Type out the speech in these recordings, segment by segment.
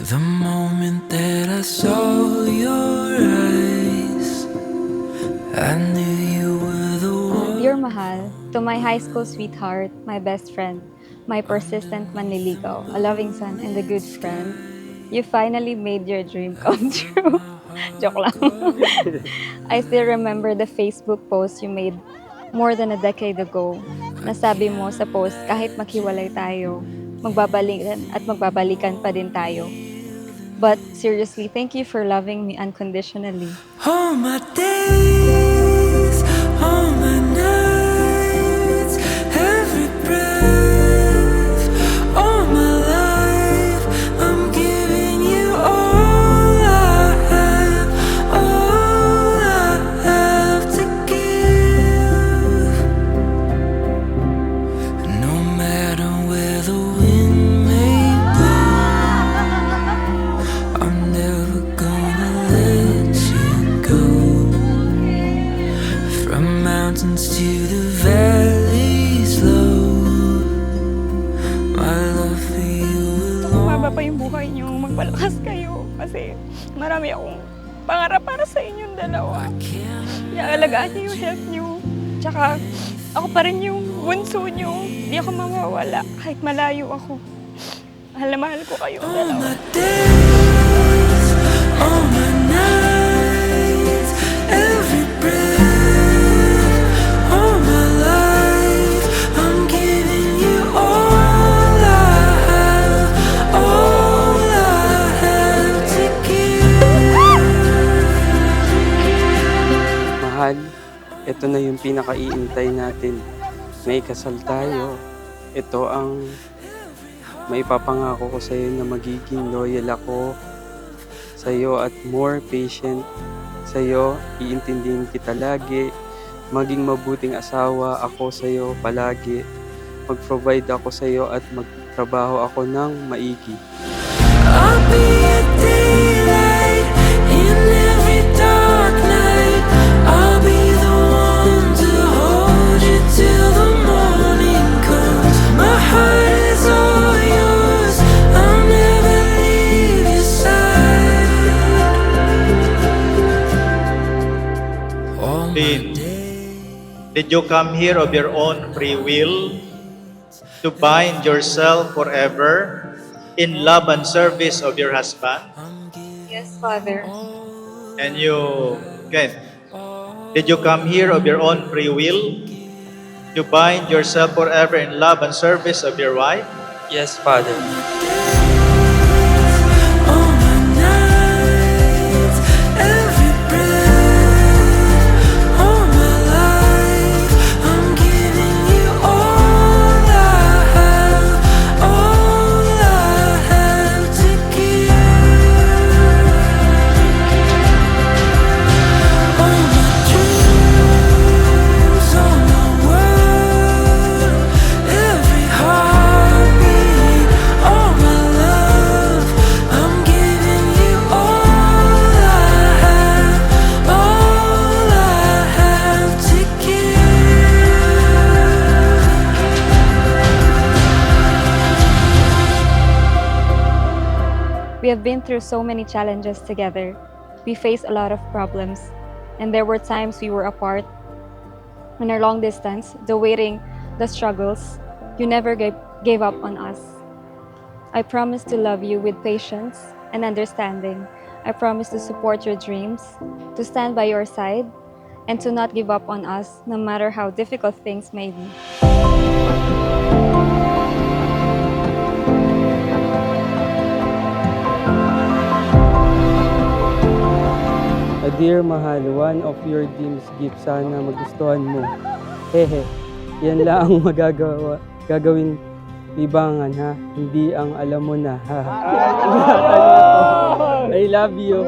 The moment that I saw your eyes, I knew you were the one. Dear Mahal, to my high school sweetheart, my best friend, my persistent manliligaw, a loving son, and a good friend, you finally made your dream come true. Joke lang. I still remember the Facebook post you made more than a decade ago. Nasabi mo sa post, kahit maghiwalay tayo, magbabalikan at magbabalikan pa din tayo. But seriously, thank you for loving me unconditionally. All my days, all my nights, every breath, all my life, I'm giving you all I have to give. No matter where the wind may blow, I'm never gonna let you go. From mountains to the valleys low, my love for you will Humaba pa yung buhay niyo, magpalakas kayo. Kasi marami akong pangarap para sa inyong dalawa. Iaalagaan niyo yung health niyo. Tsaka ako pa rin yung bunso niyo. Hindi ako mawawala kahit malayo ako. Mahal na mahal ko kayong all dalawa. my days, all my nights, every breath, all my life, I'm giving you all I have to give. Mahal, ito na yung pinakaiintay natin. May kasal tayo. Ito ang may papangako ko sa iyo na magiging loyal ako sa iyo at more patient sa iyo. Iintindihin kita lagi. Maging mabuting asawa ako sa iyo palagi. Mag-provide ako sa iyo at magtrabaho ako ng maigi. I'll be a daylight in every dark night. I'll be the one to hold you till the morning comes. My heart is all yours. I'll never leave your side. All my Dean, days. did you come here of your own free will to bind yourself forever in love and service of your husband? Yes, Father. And you, Ken, did you come here of your own free will to bind yourself forever in love and service of your wife? Yes, Father. All my nights, every breath, all my life, I'm giving you all I have to give. All my dreams, all my world, every heartbeat, all my love, I'm giving you all I have to give. We have been through so many challenges together. We faced a lot of problems. And there were times we were apart. On our long distance, the waiting, the struggles, you never gave up on us. I promise to love you with patience and understanding. I promise to support your dreams, to stand by your side, and to not give up on us no matter how difficult things may be. Dear Mahal, one of your dreams gift sana magustuhan mo. Hehe, yan lang ang gagawin libangan ha. Hindi ang alam mo na ha. I love you.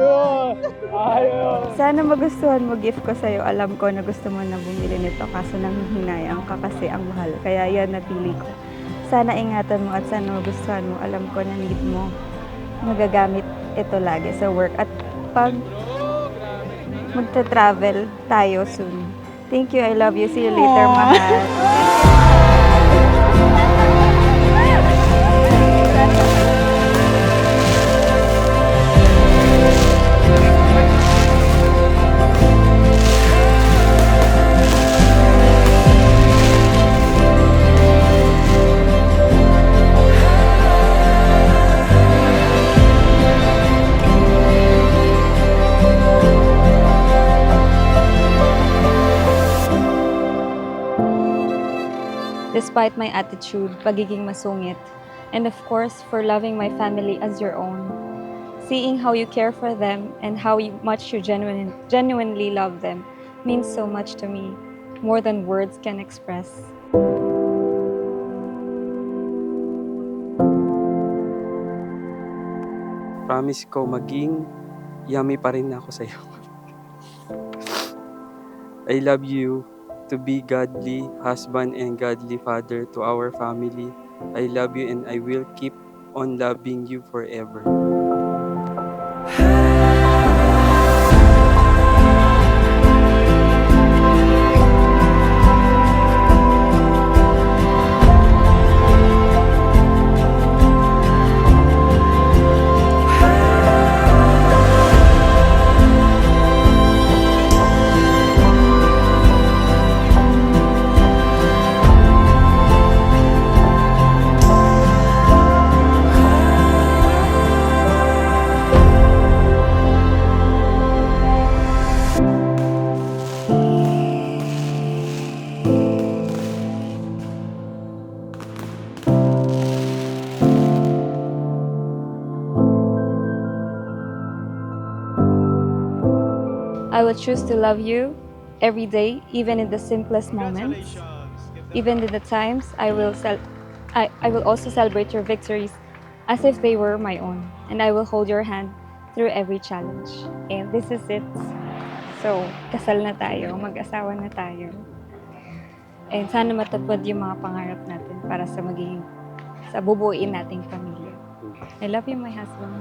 Sana magustuhan mo gift ko sa'yo. Alam ko na gusto mo na bumili nito kaso nanghihinayang ka kasi ang mahal. Kaya yan napili ko. Sana ingatan mo at sana magustuhan mo. Alam ko na need mo. Magagamit ito lagi sa work. At pag magta-travel tayo soon. Thank you. I love you. See you later, mahal. despite my attitude, pagiging masungit. And of course, for loving my family as your own. Seeing how you care for them and how much you genuinely love them means so much to me, more than words can express. Promise ko maging yummy pa rin ako sa'yo. I love you to be godly husband and godly father to our family. I love you and I will keep on loving you forever. I will choose to love you every day, even in the simplest moments. Even in the times I will also celebrate your victories as if they were my own. And I will hold your hand through every challenge. And this is it. So, kasal na tayo, mag-asawa na tayo. And sana matupad yung mga pangarap natin para sa bubuuin nating pamilya. I love you, my husband.